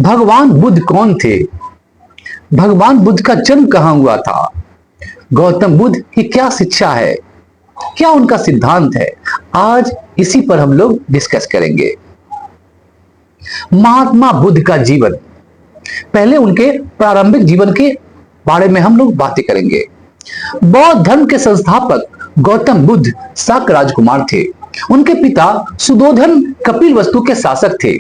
भगवान बुद्ध कौन थे? भगवान बुद्ध का जन्म कहां हुआ था? गौतम बुद्ध की क्या शिक्षा है? क्या उनका सिद्धांत है? आज इसी पर हम लोग डिस्कस करेंगे। महात्मा बुद्ध का जीवन, पहले उनके प्रारंभिक जीवन के बारे में हम लोग बातें करेंगे। बौद्ध धर्म के संस्थापक गौतम बुद्ध शाक राजकुमार थे। उनके पिता सुदोधन कपिलवस्तु के शासक थे,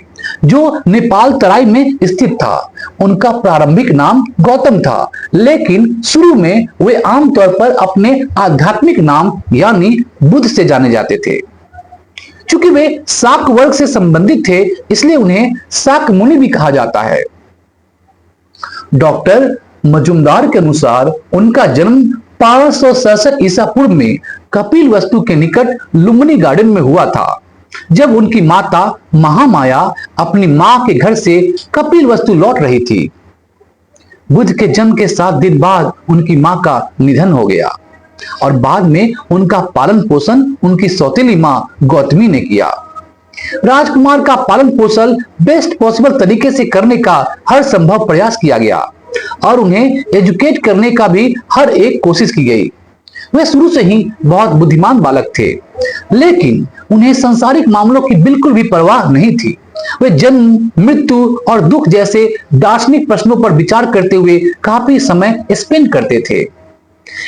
जो नेपाल तराई में स्थित था। उनका प्रारंभिक नाम गौतम था, लेकिन शुरू में वे आमतौर पर अपने आध्यात्मिक नाम यानी बुद्ध से जाने जाते थे। चूंकि वे शाक वर्ग से संबंधित थे, इसलिए उन्हें शाक मुनि भी कहा जाता है। डॉक्टर मजुमदार के अनुसार उनका जन्म 567 ईसा पूर्व में कपिलवस्तु के निकट लुम्बिनी गार्डन में हुआ था, जब उनकी माता महामाया अपनी मां के घर से कपिलवस्तु लौट रही थी। बुद्ध के जन्म के 7 दिन बाद उनकी मां का निधन हो गया और बाद में उनका पालन पोषण उनकी सौतेली मां गौतमी ने किया। राजकुमार का पालन पोषण बेस्ट पॉसिबल तरीके से करने का हर संभव प्रयास किया गया और उन्हें एजुकेट करने का भी हर एक कोशिश की गई। वे शुरू से ही बहुत बुद्धिमान बालक थे, लेकिन उन्हें सांसारिक मामलों की बिल्कुल भी परवाह नहीं थी। वे जन्म, मृत्यु और दुख जैसे दार्शनिक प्रश्नों पर विचार करते हुए काफी समय स्पेंड करते थे।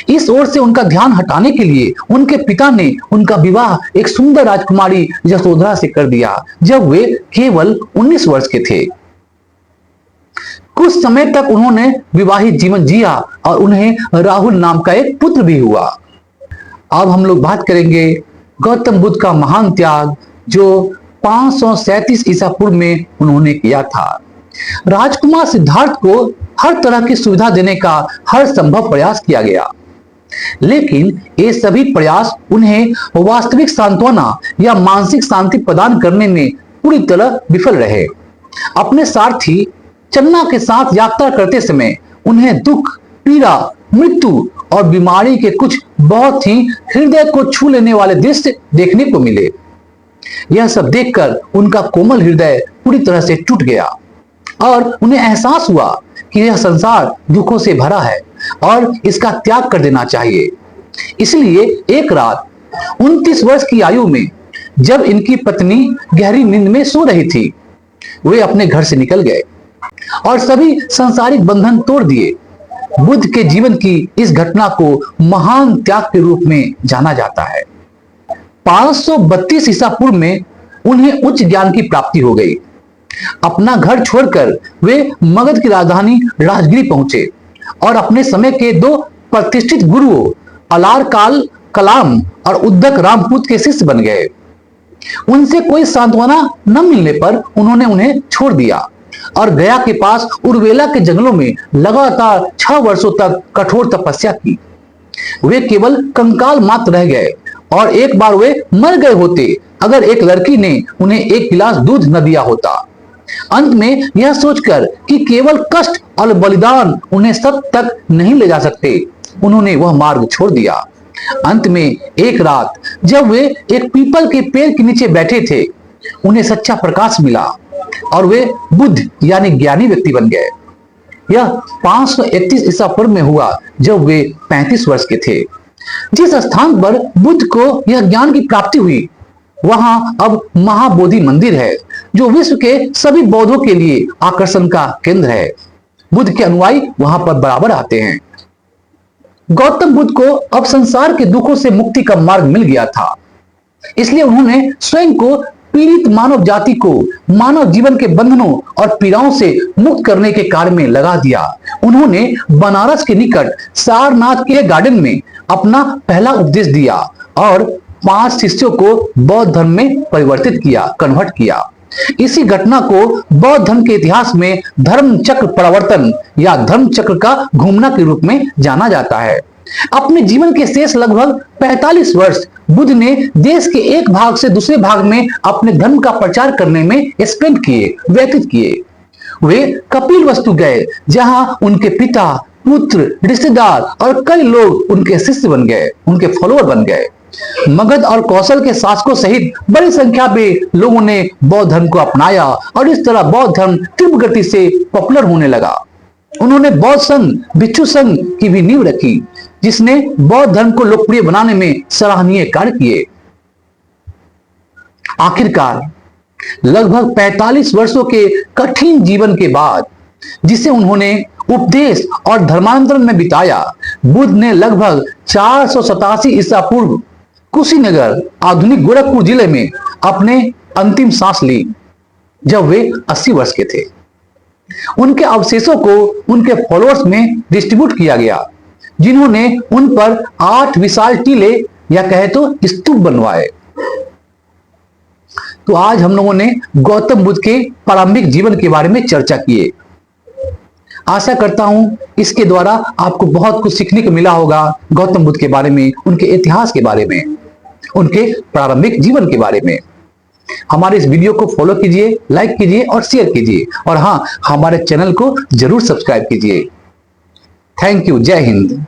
इस ओर से उनका ध्यान हटाने के लिए उनके पिता ने उनका विवाह एक सुंदर राजकुमारी यशोधरा से कर दिया, जब वे केवल 19 वर्ष के थे। कुछ समय तक उन्होंने विवाहित जीवन जिया और उन्हें राहुल नाम का एक पुत्र भी हुआ। अब हम लोग बात करेंगे गौतम बुद्ध का महान त्याग, जो 537 ईसा पूर्व में उन्होंने किया था। राजकुमार सिद्धार्थ को हर तरह की सुविधा देने का हर संभव प्रयास किया गया, लेकिन ये सभी प्रयास उन्हें वास्तविक सांत्वना या मानसिक शांति प्रदान करने में पूरी तरह विफल रहे। अपने सारथी चन्ना के साथ यात्रा करते समय उन्हें दुख, पीड़ा, मृत्यु और बीमारी के कुछ बहुत ही हृदय को छू लेने वाले दृश्य देखने को मिले। यह सब देखकर उनका कोमल हृदय पूरी तरह से टूट गया और उन्हें एहसास हुआ कि यह संसार दुखों से भरा है और इसका त्याग कर देना चाहिए। इसलिए एक रात 29 वर्ष की आयु में, जब इनकी पत्नी गहरी नींद में सो रही थी, वे अपने घर से निकल गए और सभी सांसारिक बंधन तोड़ दिए। बुद्ध के जीवन की इस घटना को महान त्याग के रूप में जाना जाता है। 532 ईसा पूर्व में उन्हें उच्च ज्ञान की प्राप्ति हो गई। अपना घर छोड़कर वे मगध की राजधानी राजगिरी पहुंचे और अपने समय के 2 प्रतिष्ठित गुरुओं अलार काल कलाम और उद्दक रामपूत के शिष्य बन गए। उनसे कोई सांत्वना न मिलने पर उन्होंने उन्हें छोड़ दिया और गया के पास उर्वेला के जंगलों में लगातार 6 वर्षों तक कठोर तपस्या की। वे केवल कंकाल मात्र रह गए और एक बार वे मर गए होते अगर एक लड़की ने उन्हें एक गिलास दूध न दिया होता। अंत में यह सोचकर कि केवल कष्ट और बलिदान उन्हें सत्य तक नहीं ले जा सकते, उन्होंने वह मार्ग छोड़ दिया। अंत में एक रात जब वे एक पीपल के पेड़ के नीचे बैठे थे, उन्हें सच्चा प्रकाश मिला और वे बुद्ध यानी ज्ञानी व्यक्ति बन गए। यह 531 ईसा पूर्व में हुआ, जब वे 35 वर्ष के थे। जिस स्थान पर बुद्ध को यह ज्ञान की प्राप्ति हुई, वहां अब महाबोधि मंदिर है, जो विश्व के सभी बौद्धों के लिए आकर्षण का केंद्र है। बुद्ध के अनुयायी वहां पर बराबर आते हैं। गौतम बुद्ध को अब संसार के दुखों से मुक्ति का मार्ग मिल गया था, इसलिए उन्होंने स्वयं को पीड़ित मानव जाति को मानव जीवन के बंधनों और पीड़ाओं से मुक्त करने के कार्य में लगा दिया। उन्होंने बनारस के निकट सारनाथ के गार्डन में अपना पहला उपदेश दिया और 5 शिष्यों को बौद्ध धर्म में परिवर्तित किया, कन्वर्ट किया। इसी घटना को बौद्ध धर्म के इतिहास में धर्म चक्र परिवर्तन या धर्म चक्र का घूमना के रूप में जाना जाता है। अपने जीवन के शेष लगभग 45 वर्ष बुद्ध ने देश के एक भाग से दूसरे भाग में अपने धर्म का प्रचार करने में व्यतीत किए। वे कपिलवस्तु गए, जहां उनके पिता, पुत्र, रिश्तेदार और कई लोग उनके शिष्य बन गए, उनके फॉलोअर बन गए। मगध और कौशल के शासकों सहित बड़ी संख्या में लोगों ने बौद्ध धर्म को अपनाया और इस तरह बौद्ध धर्म तीव्र गति से पॉपुलर होने लगा। उन्होंने बौद्ध संघ, भिक्षु संघ की भी नींव रखी, जिसने बौद्ध धर्म को लोकप्रिय बनाने में सराहनीय कार्य किए। आखिरकार लगभग 45 वर्षों के कठिन जीवन के बाद, जिसे उन्होंने उपदेश और धर्मांतरण में बिताया, बुद्ध ने लगभग 487 ईसा पूर्व कुशीनगर, आधुनिक गोरखपुर जिले में अपने अंतिम सांस ली, जब वे 80 वर्ष के थे। उनके अवशेषों को उनके फॉलोअर्स में डिस्ट्रीब्यूट किया गया, जिन्होंने उन पर 8 विशाल टीले या कहे तो स्तूप बनवाए। तो आज हम लोगों ने गौतम बुद्ध के प्रारंभिक जीवन के बारे में चर्चा की है। आशा करता हूं इसके द्वारा आपको बहुत कुछ सीखने को मिला होगा, गौतम बुद्ध के बारे में, उनके इतिहास के बारे में, उनके प्रारंभिक जीवन के बारे में। हमारे इस वीडियो को फॉलो कीजिए, लाइक कीजिए और शेयर कीजिए, और हाँ, हमारे चैनल को जरूर सब्सक्राइब कीजिए। Thank you. जय हिंद।